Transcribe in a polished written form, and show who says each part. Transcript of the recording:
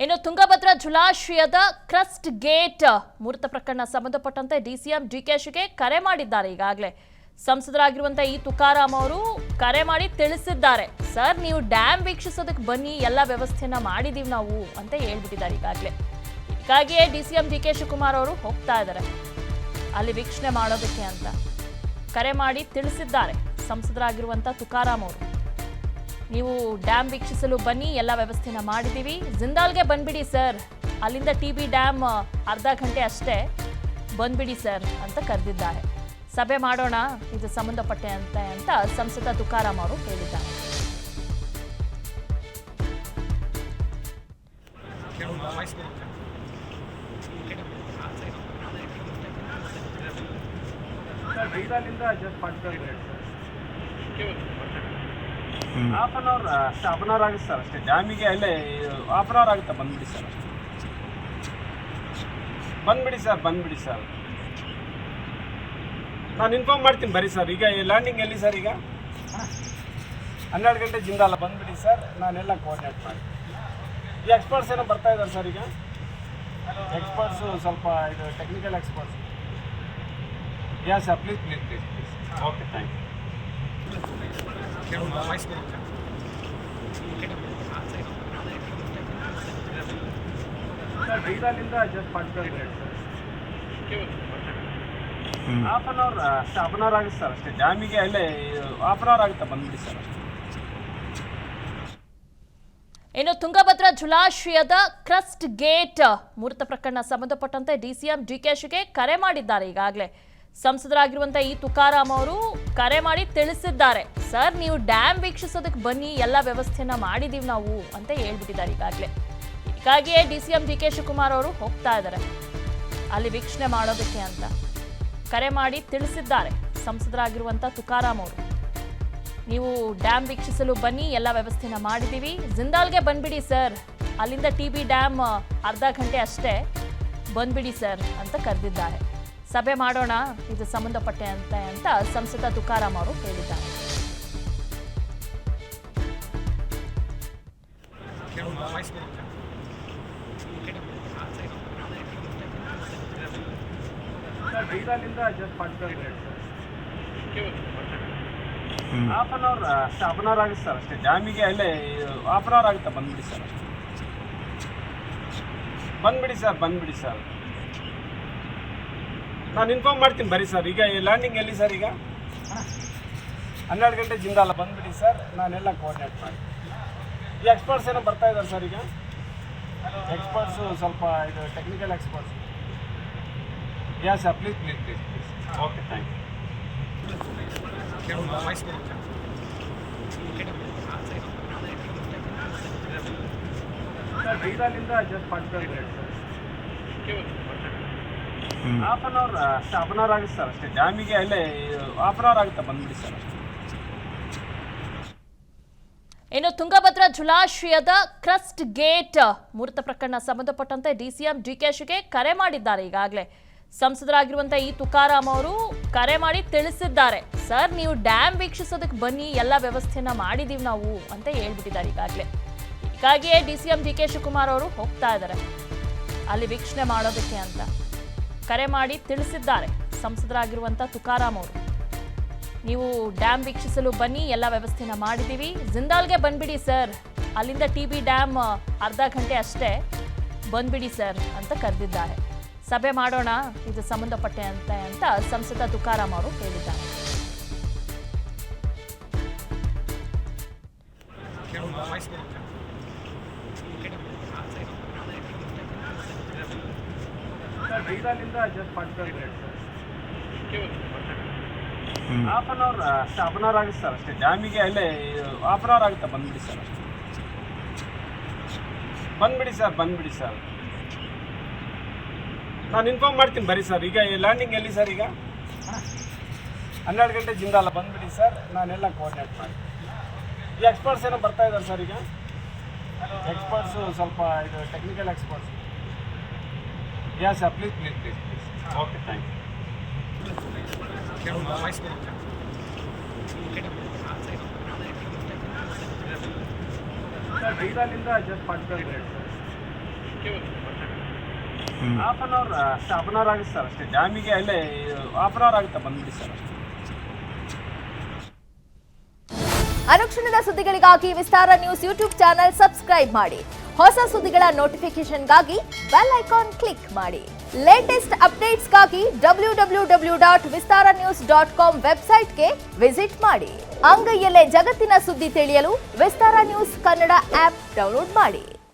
Speaker 1: ಇನ್ನು ತುಂಗಭದ್ರಾ ಜಲಾಶಯದ crust gate ಮುರಿತ ಪ್ರಕರಣ ಸಂಬಂಧಪಟ್ಟಂತೆ ಡಿಸಿಎಂ ಡಿಕೆಶಿಗೆ ಕರೆ ಮಾಡಿದ್ದಾರೆ. ಈಗಾಗಲೇ ಸಂಸದರಾಗಿರುವಂತಹ ಈ ತುಕಾರಾಮ್ ಅವರು ಕರೆ ಮಾಡಿ ತಿಳಿಸಿದ್ದಾರೆ, ಸರ್ ನೀವು ಡ್ಯಾಮ್ ವೀಕ್ಷಿಸೋದಕ್ಕೆ ಬನ್ನಿ, ಎಲ್ಲ ವ್ಯವಸ್ಥೆಯನ್ನ ಮಾಡಿದೀವಿ ನಾವು ಅಂತ ಹೇಳ್ಬಿಟ್ಟಿದ್ದಾರೆ. ಹೀಗಾಗಿಯೇ ಡಿಸಿಎಂ ಡಿಕೆ ಶಿವಕುಮಾರ್ ಅವರು ಹೋಗ್ತಾ ಇದ್ದಾರೆ ಅಲ್ಲಿ ವೀಕ್ಷಣೆ ಮಾಡೋದಕ್ಕೆ ಅಂತ ಕರೆ ಮಾಡಿ ತಿಳಿಸಿದ್ದಾರೆ ಸಂಸದರಾಗಿರುವಂತಹ ತುಕಾರಾಮ್ ಅವರು. ನೀವು ಡ್ಯಾಮ್ ವೀಕ್ಷಿಸಲು ಬನ್ನಿ, ಎಲ್ಲ ವ್ಯವಸ್ಥೆನ ಮಾಡಿದ್ದೀವಿ, ಜಿಂದಾಲ್ಗೆ ಬಂದ್ಬಿಡಿ ಸರ್, ಅಲ್ಲಿಂದ ಟಿಬಿ ಡ್ಯಾಮ್ ಅರ್ಧ ಗಂಟೆ ಅಷ್ಟೇ, ಬಂದ್ಬಿಡಿ ಸರ್ ಅಂತ ಕರೆದಿದ್ದಾರೆ. ಸಭೆ ಮಾಡೋಣ ಇದು ಸಂಬಂಧಪಟ್ಟಂತೆ ಅಂತ ಸಂಸದ ತುಕಾರಾಮ್ ಅವರು ಹೇಳಿದ್ದಾರೆ.
Speaker 2: ಹಾಫ್ ಅನ್ ಅವರ್ ಆಗುತ್ತೆ ಸರ್ ಅಷ್ಟೇ. ಡ್ಯಾಮಿಗೆ ಅಲ್ಲೇ ಹಾಫ್ ಅನ್ ಅವರ್ ಆಗುತ್ತೆ, ಬಂದ್ಬಿಡಿ ಸರ್, ಬಂದ್ಬಿಡಿ ಸರ್ ನಾನು ಇನ್ಫಾರ್ಮ್ ಮಾಡ್ತೀನಿ ಬರೀ ಸರ್. ಈಗ ಲ್ಯಾಂಡಿಂಗ್ ಎಲ್ಲಿ ಸರ್? ಈಗ 12 ಗಂಟೆ ಜಿಂದಾಲ, ಬಂದ್ಬಿಡಿ ಸರ್, ನಾನೆಲ್ಲ ಕೋಆರ್ಡಿನೇಟ್ ಮಾಡಿ. ಈ ಎಕ್ಸ್ಪರ್ಟ್ಸ್ ಏನೋ ಬರ್ತಾ ಇದ್ದಾರೆ ಸರ್. ಈಗ ಎಕ್ಸ್ಪರ್ಟ್ಸು ಸ್ವಲ್ಪ ಇದು technical experts. Yeah sir, please okay, thank you. ಬೀದರ್ನಿಂದ just 45 minutes, half an hour ಆಗುತ್ತೆ ಸರ್ ಅಷ್ಟೇ. ಡ್ಯಾಮಿಗೆ ಅಲ್ಲೇ ಹಾಫ್ ಅನ್ ಅವರ್ ಆಗುತ್ತೆ, ಬಂದ್ಬಿಡಿ ಸರ್.
Speaker 1: ಇನ್ನು ತುಂಗಭದ್ರಾ ಜಲಾಶಯದ ಕ್ರಸ್ಟ್ ಗೇಟ್ ಮುರಿತ ಪ್ರಕರಣ ಸಂಬಂಧಪಟ್ಟಂತೆ ಡಿಸಿಎಂ ಡಿಕೆಶಿಗೆ ಕರೆ ಮಾಡಿದ್ದಾರೆ. ಈಗಾಗಲೇ ಸಂಸದರಾಗಿರುವಂತಹ ಈ ತುಕಾರಾಮ್ ಅವರು ಕರೆ ಮಾಡಿ ತಿಳಿಸಿದ್ದಾರೆ, ಸರ್ ನೀವು ಡ್ಯಾಮ್ ವೀಕ್ಷಿಸೋದಕ್ಕೆ ಬನ್ನಿ, ಎಲ್ಲ ವ್ಯವಸ್ಥೆಯನ್ನ ಮಾಡಿದೀವಿ ನಾವು ಅಂತ ಹೇಳ್ಬಿಟ್ಟಿದ್ದಾರೆ. ಹೀಗಾಗಿಯೇ ಡಿಸಿಎಂ ಡಿಕೆ ಶಿವಕುಮಾರ್ ಅವರು ಹೋಗ್ತಾ ಇದ್ದಾರೆ ಅಲ್ಲಿ ವೀಕ್ಷಣೆ ಮಾಡೋದಕ್ಕೆ ಅಂತ ಕರೆ ಮಾಡಿ ತಿಳಿಸಿದ್ದಾರೆ ಸಂಸದರಾಗಿರುವಂತಹ ತುಕಾರಾಮ್ ಅವರು. ನೀವು ಡ್ಯಾಮ್ ವೀಕ್ಷಿಸಲು ಬನ್ನಿ, ಎಲ್ಲ ವ್ಯವಸ್ಥೆನ ಮಾಡಿದ್ದೀವಿ, ಜಿಂದಾಲ್ಗೆ ಬಂದ್ಬಿಡಿ ಸರ್, ಅಲ್ಲಿಂದ ಟಿಬಿ ಡ್ಯಾಮ್ ಅರ್ಧ ಗಂಟೆ ಅಷ್ಟೇ, ಬಂದ್ಬಿಡಿ ಸರ್ ಅಂತ ಕರೆದಿದ್ದಾರೆ. ಸಭೆ ಮಾಡೋಣ ಇದು ಸಂಬಂಧಪಟ್ಟಂತೆ ಅಂತ ಸಂಸದ ತುಕಾರಾಮ್ ಅವರು ಹೇಳಿದ್ದಾರೆ.
Speaker 2: ಬೀದರ್ನಿಂದ just 45 minutes, half an hour ಆಗುತ್ತೆ ಸರ್ ಅಷ್ಟೇ. ಡ್ಯಾಮಿಗೆ ಅಲ್ಲೇ ಹಾಫ್ ಅನ್ ಅವರ್ ಆಗುತ್ತೆ, ಬಂದ್ಬಿಡಿ ಸರ್, ನಾನು ಇನ್ಫಾರ್ಮ್ ಮಾಡ್ತೀನಿ ಬರೀ ಸರ್. ಈಗ ಲ್ಯಾಂಡಿಂಗ್ ಎಲ್ಲಿ ಸರ್? ಈಗ 12 ಗಂಟೆ ಜಿಂದಾಲ, ಬಂದ್ಬಿಡಿ ಸರ್, ನಾನೆಲ್ಲ ಕೋಆರ್ಡಿನೇಟ್ ಮಾಡಿ. ಈ ಎಕ್ಸ್ಪರ್ಟ್ಸ್ ಏನೋ ಬರ್ತಾ ಇದ್ದಾರೆ ಸರ್. ಈಗ ಎಕ್ಸ್ಪರ್ಟ್ಸು ಸ್ವಲ್ಪ ಇದು technical experts. Yeah sir, please okay, thank you. ಬೀದರ್ನಿಂದ just 45 minutes, half an hour ಆಗುತ್ತೆ ಸರ್ ಅಷ್ಟೇ. ಡ್ಯಾಮಿಗೆ ಅಲ್ಲೇ ಹಾಫ್ ಅನ್ ಅವರ್ ಆಗುತ್ತೆ, ಬಂದ್ಬಿಡಿ ಸರ್.
Speaker 1: ಇನ್ನು ತುಂಗಭದ್ರಾ ಜಲಾಶಯದ ಕ್ರಸ್ಟ್ ಗೇಟ್ ಮುರಿತ ಪ್ರಕರಣ ಸಂಬಂಧಪಟ್ಟಂತೆ ಡಿಸಿಎಂ ಡಿಕೆಶಿಗೆ ಕರೆ ಮಾಡಿದ್ದಾರೆ. ಈಗಾಗಲೇ ಸಂಸದರಾಗಿರುವಂತಹ ಈ ತುಕಾರಾಮ್ ಅವರು ಕರೆ ಮಾಡಿ ತಿಳಿಸಿದ್ದಾರೆ, ಸರ್ ನೀವು ಡ್ಯಾಮ್ ವೀಕ್ಷಿಸೋದಕ್ಕೆ ಬನ್ನಿ, ಎಲ್ಲ ವ್ಯವಸ್ಥೆಯನ್ನ ಮಾಡಿದೀವಿ ನಾವು ಅಂತ ಹೇಳ್ಬಿಟ್ಟಿದ್ದಾರೆ. ಹೀಗಾಗಿಯೇ ಡಿಸಿಎಂ ಡಿಕೆ ಶಿವಕುಮಾರ್ ಅವರು ಹೋಗ್ತಾ ಇದ್ದಾರೆ ಅಲ್ಲಿ ವೀಕ್ಷಣೆ ಮಾಡೋದಕ್ಕೆ ಅಂತ ಕರೆ ಮಾಡಿ ತಿಳಿಸಿದ್ದಾರೆ ಸಂಸದರಾಗಿರುವಂತಹ ತುಕಾರಾಮ್ ಅವರು. ನೀವು ಡ್ಯಾಮ್ ವೀಕ್ಷಿಸಲು ಬನ್ನಿ, ಎಲ್ಲ ವ್ಯವಸ್ಥೆನ ಮಾಡಿದ್ದೀವಿ, ಜಿಂದಾಲ್ಗೆ ಬಂದ್ಬಿಡಿ ಸರ್, ಅಲ್ಲಿಂದ ಟಿಬಿ ಡ್ಯಾಮ್ ಅರ್ಧ ಗಂಟೆ ಅಷ್ಟೇ, ಬಂದ್ಬಿಡಿ ಸರ್ ಅಂತ ಕರೆದಿದ್ದಾರೆ. ಸಭೆ ಮಾಡೋಣ ಇದು ಸಂಬಂಧಪಟ್ಟಂತೆ ಅಂತ ಸಂಸದ ತುಕಾರಾಮ್ ಅವರು ಹೇಳಿದ್ದಾರೆ.
Speaker 2: ಬೀದರ್ನಿಂದ just 45 minutes, half an hour ಆಗುತ್ತೆ ಸರ್ ಅಷ್ಟೇ. ಡ್ಯಾಮಿಗೆ ಅಲ್ಲೇ ಹಾಫ್ ಅನ್ ಅವರ್ ಆಗುತ್ತೆ, ಬಂದ್ಬಿಡಿ ಸರ್, ನಾನು ಇನ್ಫಾರ್ಮ್ ಮಾಡ್ತೀನಿ ಬರೀ ಸರ್. ಈಗ ಲ್ಯಾಂಡಿಂಗ್ ಎಲ್ಲಿ ಸರ್? ಈಗ 12 ಗಂಟೆ ಜಿಂದಾಲ, ಬಂದ್ಬಿಡಿ ಸರ್, ನಾನೆಲ್ಲ ಕೋಆರ್ಡಿನೇಟ್ ಮಾಡಿ. ಈ ಎಕ್ಸ್ಪರ್ಟ್ಸ್ ಏನೋ ಬರ್ತಾ ಇದ್ದಾರೆ ಸರ್. ಈಗ ಎಕ್ಸ್ಪರ್ಟ್ಸು ಸ್ವಲ್ಪ ಇದು technical experts. Yeah sir, please okay, thank you. ಬೀದರ್ನಿಂದ just 45 minutes, half an hour ಅಷ್ಟೇ, ಹಾಫ್ ಅನ್ ಅವರ್ ಆಗುತ್ತೆ ಸರ್ ಅಷ್ಟೇ. ಡ್ಯಾಮಿಗೆ ಅಲ್ಲೇ ಹಾಫ್ ಅನ್ ಅವರ್ ಆಗುತ್ತೆ, ಬಂದ್ಬಿಡಿ ಸರ್ ಅಷ್ಟೇ.
Speaker 3: ಅನುಕ್ಷಣದ ಸುದ್ದಿಗಳಿಗಾಗಿ ವಿಸ್ತಾರ ನ್ಯೂಸ್ ಯೂಟ್ಯೂಬ್ ಚಾನೆಲ್ ಸಬ್ಸ್ಕ್ರೈಬ್ ಮಾಡಿ. ಹೊಸ ಸುದ್ದಿಗಳ ನೋಟಿಫಿಕೇಶನ್ಗಾಗಿ ಬೆಲ್ ಐಕಾನ್ ಕ್ಲಿಕ್ ಮಾಡಿ. ಲೇಟೆಸ್ಟ್ ಅಪ್ಡೇಟ್ಸ್ಗಾಗಿ www.vistaranews.com ವೆಬ್ಸೈಟ್ಗೆ ವಿಸಿಟ್ ಮಾಡಿ. ಅಂಗೈಯಲ್ಲೇ ಜಗತ್ತಿನ ಸುದ್ದಿ ತಿಳಿಯಲು ವಿಸ್ತಾರ ನ್ಯೂಸ್ ಕನ್ನಡ ಆಪ್ ಡೌನ್ಲೋಡ್ ಮಾಡಿ.